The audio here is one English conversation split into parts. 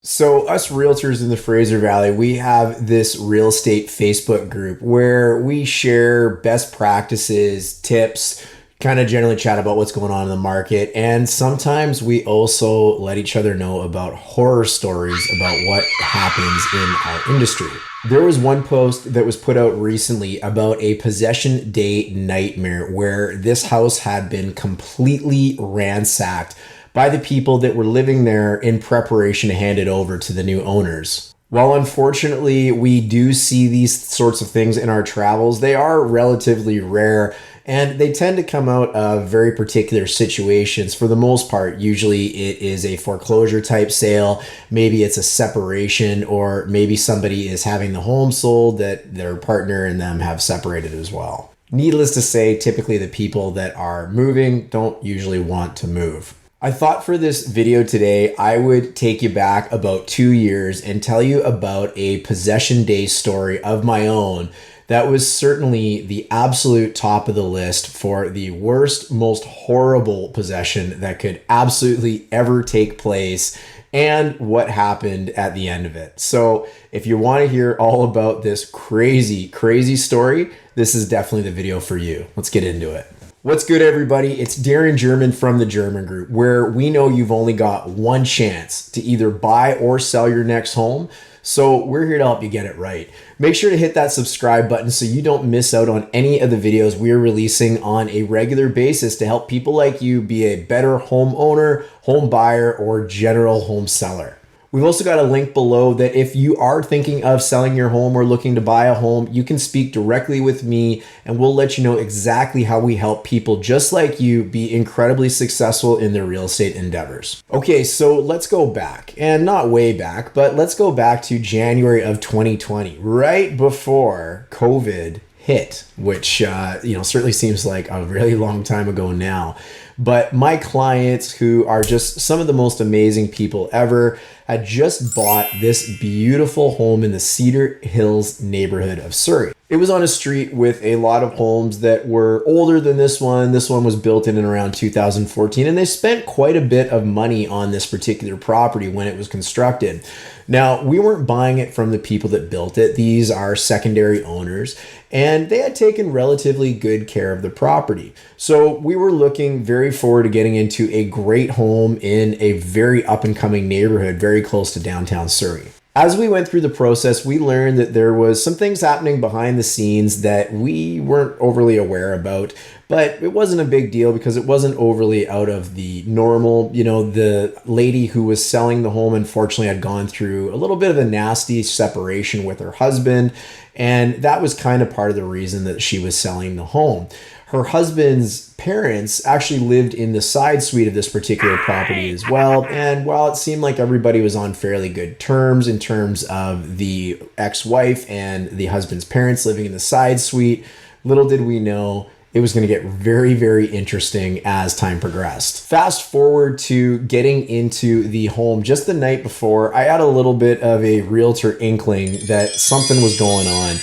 So us realtors in the Fraser Valley, we have this real estate Facebook group where we share best practices, tips, kind of generally chat about what's going on in the market. And sometimes we also let each other know about horror stories about what happens in our industry. There was one post that was put out recently about a possession day nightmare where this house had been completely ransacked by the people that were living there in preparation to hand it over to the new owners. While unfortunately we do see these sorts of things in our travels, they are relatively rare and they tend to come out of very particular situations. For the most part, usually it is a foreclosure type sale, maybe it's a separation, or maybe somebody is having the home sold that their partner and them have separated as well. Needless to say, typically the people that are moving don't usually want to move. I thought for this video today, I would take you back about 2 years and tell you about a possession day story of my own that was certainly the absolute top of the list for the worst, most horrible possession that could absolutely ever take place and what happened at the end of it. So if you want to hear all about this crazy, crazy story, this is definitely the video for you. Let's get into it. What's good, everybody? It's Darren German from the German Group, where we know you've only got one chance to either buy or sell your next home. So we're here to help you get it right. Make sure to hit that subscribe button so you don't miss out on any of the videos we are releasing on a regular basis to help people like you be a better homeowner, home buyer, or general home seller. We've also got a link below that if you are thinking of selling your home or looking to buy a home, you can speak directly with me and we'll let you know exactly how we help people just like you be incredibly successful in their real estate endeavors. Okay, so let's go back, and not way back, but let's go back to January of 2020, right before COVID hit, which certainly seems like a really long time ago now. But my clients, who are just some of the most amazing people ever, had just bought this beautiful home in the Cedar Hills neighborhood of Surrey. It was on a street with a lot of homes that were older than this one. This one was built in and around 2014, and they spent quite a bit of money on this particular property when it was constructed. Now, we weren't buying it from the people that built it. These are secondary owners, and they had taken relatively good care of the property. So we were looking very forward to getting into a great home in a very up and coming neighborhood, very close to downtown Surrey. As we went through the process, we learned that there was some things happening behind the scenes that we weren't overly aware about, but it wasn't a big deal because it wasn't overly out of the normal. The lady who was selling the home unfortunately had gone through a little bit of a nasty separation with her husband, and that was kind of part of the reason that she was selling the home. Her husband's parents actually lived in the side suite of this particular property as well. And while it seemed like everybody was on fairly good terms in terms of the ex-wife and the husband's parents living in the side suite, little did we know it was going to get very, very interesting as time progressed. Fast forward to getting into the home just the night before, I had a little bit of a realtor inkling that something was going on.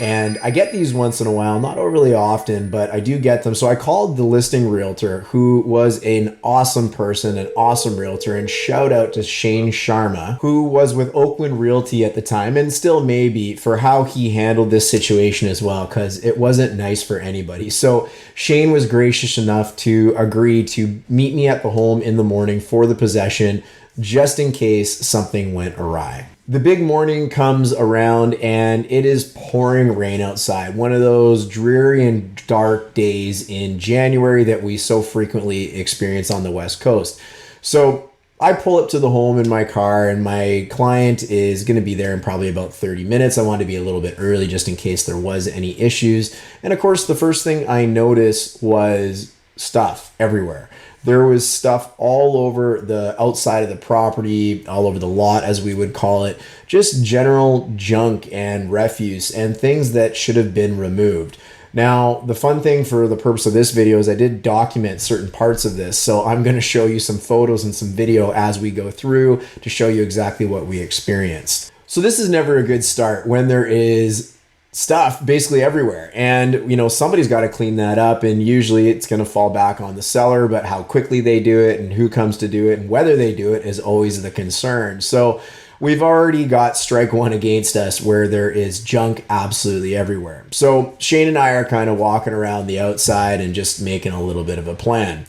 And I get these once in a while, not overly often, but I do get them. So I called the listing realtor, who was an awesome person, an awesome realtor, and shout out to Shane Sharma, who was with Oakland Realty at the time and still may be, for how he handled this situation as well, because it wasn't nice for anybody. So Shane was gracious enough to agree to meet me at the home in the morning for the possession, just in case something went awry. The big morning comes around and it is pouring rain outside. One of those dreary and dark days in January that we so frequently experience on the West Coast. So I pull up to the home in my car and my client is going to be there in probably about 30 minutes. I wanted to be a little bit early just in case there was any issues. And of course, the first thing I noticed was stuff everywhere. There was stuff all over the outside of the property, all over the lot, as we would call it, just general junk and refuse and things that should have been removed. Now, the fun thing for the purpose of this video is I did document certain parts of this. So I'm going to show you some photos and some video as we go through to show you exactly what we experienced. So this is never a good start when there is stuff basically everywhere, and somebody's got to clean that up, and usually it's going to fall back on the seller, but how quickly they do it and who comes to do it and whether they do it is always the concern. So we've already got strike one against us where there is junk absolutely everywhere. So Shane and I are kind of walking around the outside and just making a little bit of a plan.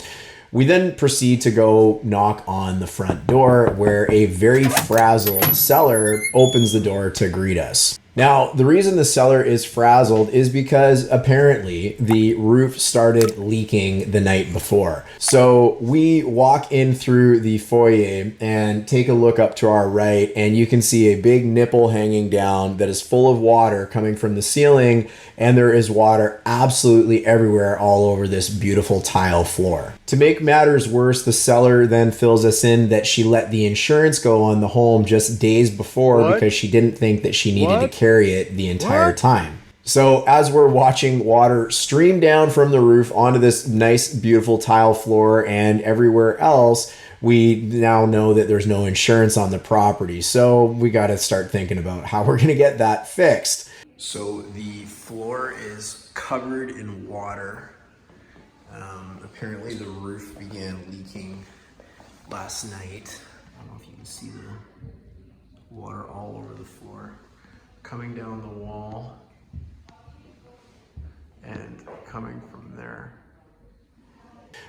We then proceed to go knock on the front door where a very frazzled seller opens the door to greet us. Now, the reason the seller is frazzled is because apparently the roof started leaking the night before. So we walk in through the foyer and take a look up to our right, and you can see a big nipple hanging down that is full of water coming from the ceiling, and there is water absolutely everywhere all over this beautiful tile floor. To make matters worse, the seller then fills us in that she let the insurance go on the home just days before because she didn't think that she needed to carry it the entire time. So as we're watching water stream down from the roof onto this nice, beautiful tile floor and everywhere else, we now know that there's no insurance on the property. So we got to start thinking about how we're going to get that fixed. So the floor is covered in water. Apparently the roof began leaking last night. I don't know if you can see the water all over the floor, coming down the wall and coming from there.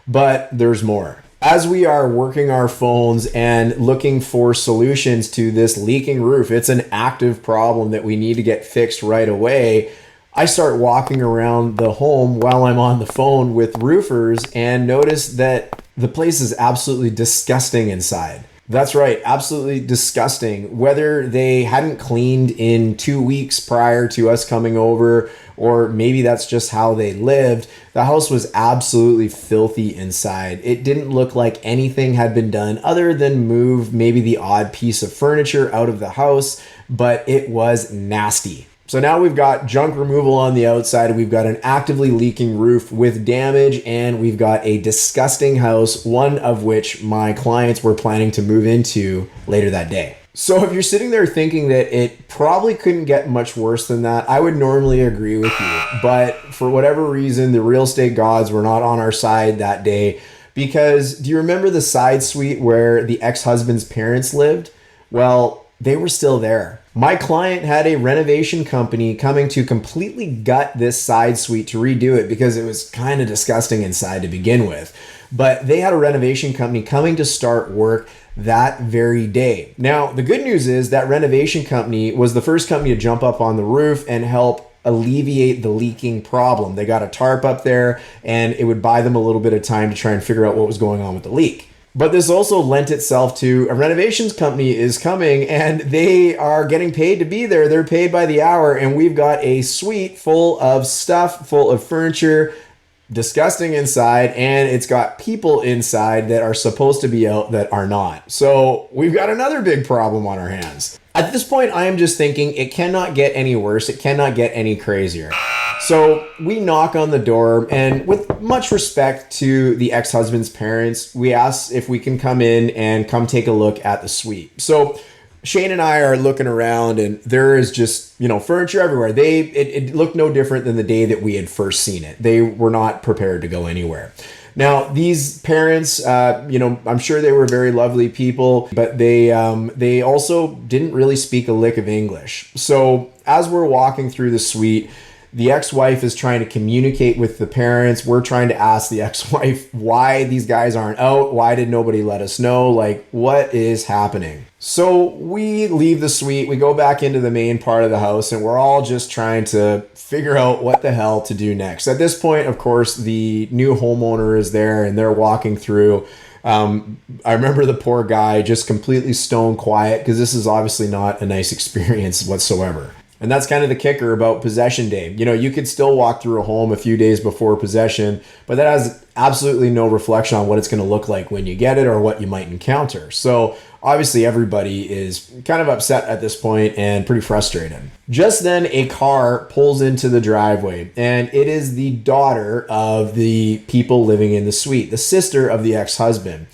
But there's more. As we are working our phones and looking for solutions to this leaking roof, it's an active problem that we need to get fixed right away. I start walking around the home while I'm on the phone with roofers and notice that the place is absolutely disgusting inside. That's right, absolutely disgusting. Whether they hadn't cleaned in 2 weeks prior to us coming over, or maybe that's just how they lived, the house was absolutely filthy inside. It didn't look like anything had been done other than move maybe the odd piece of furniture out of the house, but it was nasty. So now we've got junk removal on the outside, we've got an actively leaking roof with damage, and we've got a disgusting house, one of which my clients were planning to move into later that day. So if you're sitting there thinking that it probably couldn't get much worse than that, I would normally agree with you. But for whatever reason, the real estate gods were not on our side that day, because do you remember the side suite where the ex-husband's parents lived? Well, they were still there. My client had a renovation company coming to completely gut this side suite to redo it because it was kind of disgusting inside to begin with. But they had a renovation company coming to start work that very day. Now, the good news is that renovation company was the first company to jump up on the roof and help alleviate the leaking problem. They got a tarp up there and it would buy them a little bit of time to try and figure out what was going on with the leak. But this also lent itself to a renovations company is coming and they are getting paid to be there. They're paid by the hour, and we've got a suite full of stuff, full of furniture, disgusting inside, and it's got people inside that are supposed to be out that are not. So we've got another big problem on our hands. At this point, I am just thinking it cannot get any worse. It cannot get any crazier. So we knock on the door, and with much respect to the ex-husband's parents, we ask if we can come in and come take a look at the suite. So Shane and I are looking around, and there is just, furniture everywhere. It looked no different than the day that we had first seen it. They were not prepared to go anywhere. Now, these parents, I'm sure they were very lovely people, but they also didn't really speak a lick of English. So as we're walking through the suite, the ex-wife is trying to communicate with the parents. We're trying to ask the ex-wife why these guys aren't out. Why did nobody let us know? Like, what is happening? So we leave the suite. We go back into the main part of the house, and we're all just trying to figure out what the hell to do next. At this point, of course, the new homeowner is there, and they're walking through. I remember the poor guy just completely stone quiet because this is obviously not a nice experience whatsoever. And that's kind of the kicker about possession day. You could still walk through a home a few days before possession, but that has absolutely no reflection on what it's going to look like when you get it or what you might encounter. So obviously everybody is kind of upset at this point and pretty frustrated. Just then a car pulls into the driveway, and it is the daughter of the people living in the suite, the sister of the ex-husband.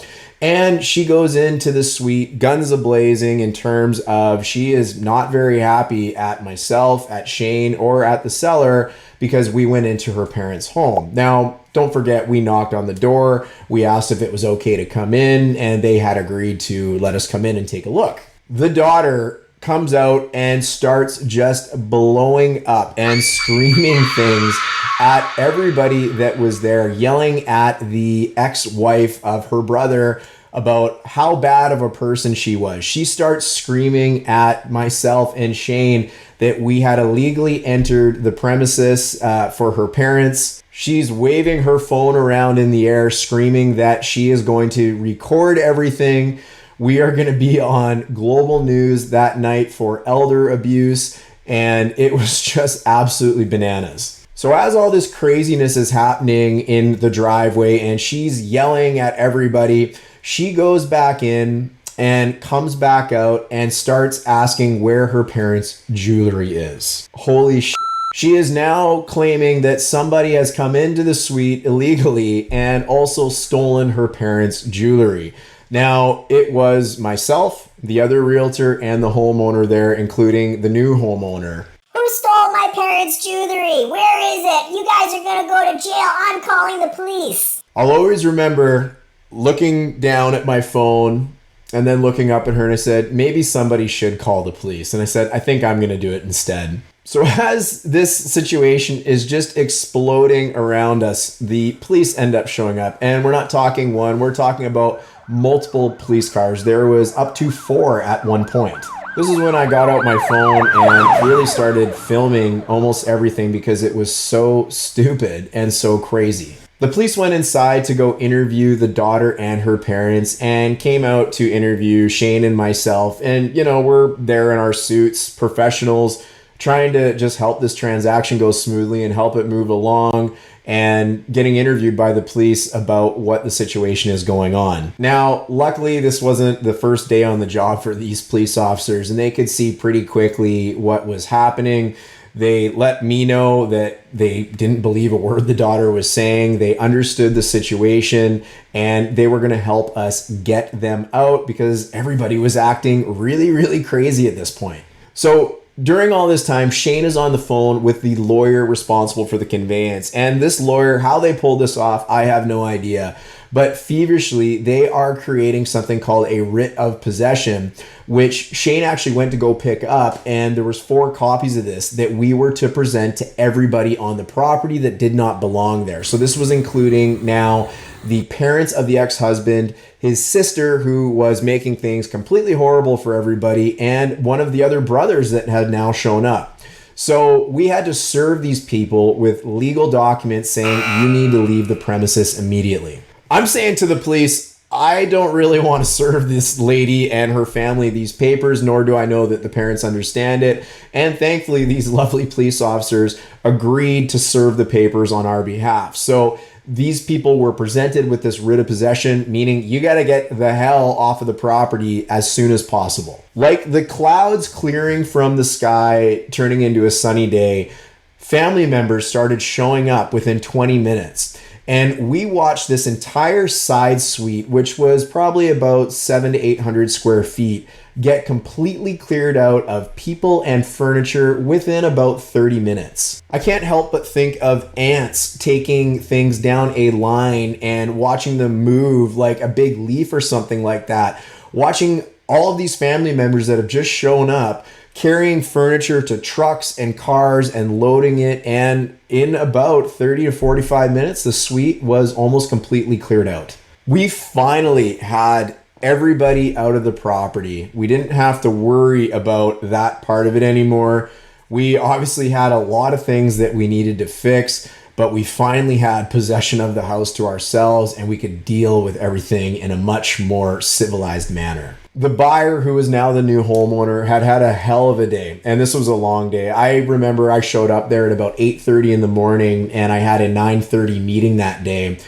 And she goes into the suite, guns a-blazing, in terms of she is not very happy at myself, at Shane, or at the seller because we went into her parents' home. Now, don't forget, we knocked on the door. We asked if it was okay to come in, and they had agreed to let us come in and take a look. The daughter comes out and starts just blowing up and screaming things at everybody that was there, yelling at the ex-wife of her brother about how bad of a person she was. She starts screaming at myself and Shane that we had illegally entered the premises for her parents. She's waving her phone around in the air, screaming that she is going to record everything. We are going to be on global news that night for elder abuse, and it was just absolutely bananas. So as all this craziness is happening in the driveway and she's yelling at everybody, she goes back in and comes back out and starts asking where her parents' jewelry is. Holy shit. She is now claiming that somebody has come into the suite illegally and also stolen her parents' jewelry. Now, it was myself, the other realtor, and the homeowner there, including the new homeowner. Who stole my parents' jewelry? Where is it? You guys are gonna go to jail. I'm calling the police. I'll always remember looking down at my phone and then looking up at her, and I said, maybe somebody should call the police. And I said, I think I'm gonna do it instead. So as this situation is just exploding around us, the police end up showing up. And we're not talking one, we're talking about multiple police cars. There was up to 4 at one point. This is when I got out my phone and really started filming almost everything because it was so stupid and so crazy. The police went inside to go interview the daughter and her parents and came out to interview Shane and myself. And, you know, we're there in our suits, professionals, trying to just help this transaction go smoothly and help it move along, and getting interviewed by the police about what the situation is going on. Now, luckily, this wasn't the first day on the job for these police officers, and they could see pretty quickly what was happening. They let me know that they didn't believe a word the daughter was saying. They understood the situation, and they were going to help us get them out because everybody was acting really, really crazy at this point. So during all this time, Shane is on the phone with the lawyer responsible for the conveyance. And this lawyer, how they pulled this off, I have no idea. But feverishly, they are creating something called a writ of possession, which Shane actually went to go pick up. And there was 4 copies of this that we were to present to everybody on the property that did not belong there. So this was including now the parents of the ex-husband, his sister who was making things completely horrible for everybody, and one of the other brothers that had now shown up. So we had to serve these people with legal documents saying you need to leave the premises immediately. I'm saying to the police, I don't really want to serve this lady and her family these papers, nor do I know that the parents understand it. And thankfully, these lovely police officers agreed to serve the papers on our behalf. So these people were presented with this writ of possession, meaning you got to get the hell off of the property as soon as possible. Like the clouds clearing from the sky, turning into a sunny day, family members started showing up within 20 minutes. And we watched this entire side suite, which was probably about 700 to 800 square feet, get completely cleared out of people and furniture within about 30 minutes. I can't help but think of ants taking things down a line and watching them move like a big leaf or something like that. Watching all of these family members that have just shown up carrying furniture to trucks and cars and loading it, and in about 30 to 45 minutes, the suite was almost completely cleared out. We finally had everybody out of the property. We didn't have to worry about that part of it anymore. We obviously had a lot of things that we needed to fix, but we finally had possession of the house to ourselves and we could deal with everything in a much more civilized manner. The buyer, who is now the new homeowner, had a hell of a day, and this was a long day. I remember I showed up there at about 8:30 in the morning, and I had a 9:30 meeting that day,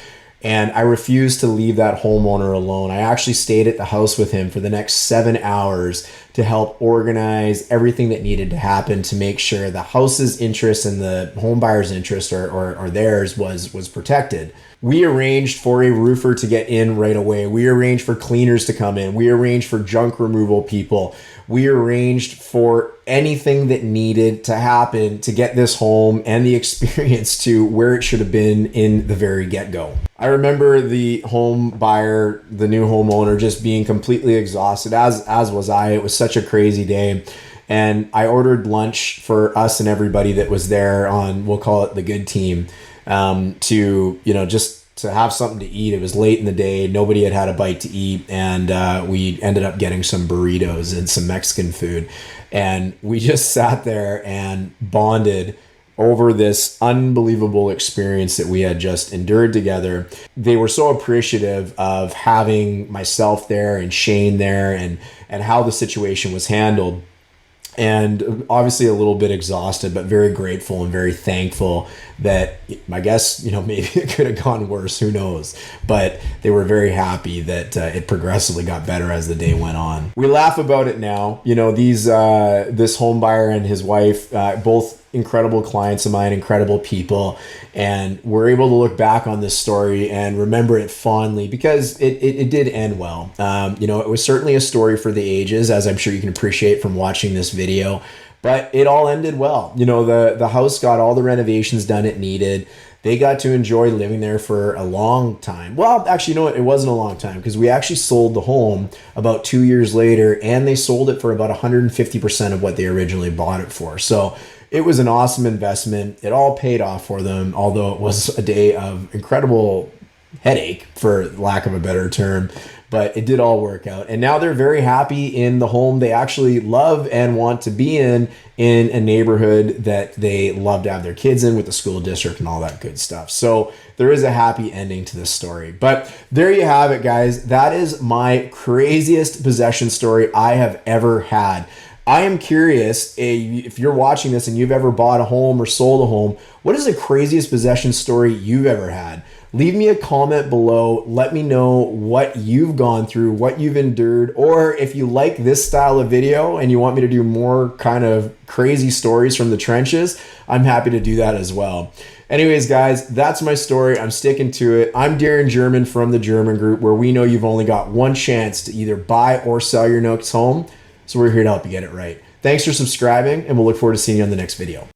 and I refused to leave that homeowner alone. I actually stayed at the house with him for the next 7 hours to help organize everything that needed to happen to make sure the house's interest and the home buyer's interest or theirs was protected. We arranged for a roofer to get in right away. We arranged for cleaners to come in. We arranged for junk removal people. We arranged for anything that needed to happen to get this home and the experience to where it should have been in the very get-go. I remember the home buyer, the new homeowner, just being completely exhausted, as was I. It was such a crazy day. And I ordered lunch for us and everybody that was there on, we'll call it the good team, to, just to have something to eat. It was late in the day. Nobody had had a bite to eat. And we ended up getting some burritos and some Mexican food. And we just sat there and bonded over this unbelievable experience that we had just endured together. They were so appreciative of having myself there and Shane there and how the situation was handled. And obviously a little bit exhausted, but very grateful and very thankful that, I guess, maybe it could have gone worse, who knows. But they were very happy that it progressively got better as the day went on. We laugh about it now. This home buyer and his wife, both incredible clients of mine, incredible people. And we're able to look back on this story and remember it fondly because it did end well. It was certainly a story for the ages, as I'm sure you can appreciate from watching this video, but it all ended well. The house got all the renovations done it needed. They got to enjoy living there for a long time. Well, actually, it wasn't a long time because we actually sold the home about 2 years later, and they sold it for about 150% of what they originally bought it for. So it was an awesome investment. It all paid off for them, although it was a day of incredible headache, for lack of a better term. But it did all work out. And now they're very happy in the home they actually love and want to be in a neighborhood that they love to have their kids in, with the school district and all that good stuff. So there is a happy ending to this story. But there you have it, guys. That is my craziest possession story I have ever had. I am curious, if you're watching this and you've ever bought a home or sold a home, what is the craziest possession story you've ever had? Leave me a comment below. Let me know what you've gone through, what you've endured, or if you like this style of video and you want me to do more kind of crazy stories from the trenches, I'm happy to do that as well. Anyways, guys, that's my story. I'm sticking to it. I'm Darren German from the German Group, where we know you've only got one chance to either buy or sell your next home. So we're here to help you get it right. Thanks for subscribing, and we'll look forward to seeing you on the next video.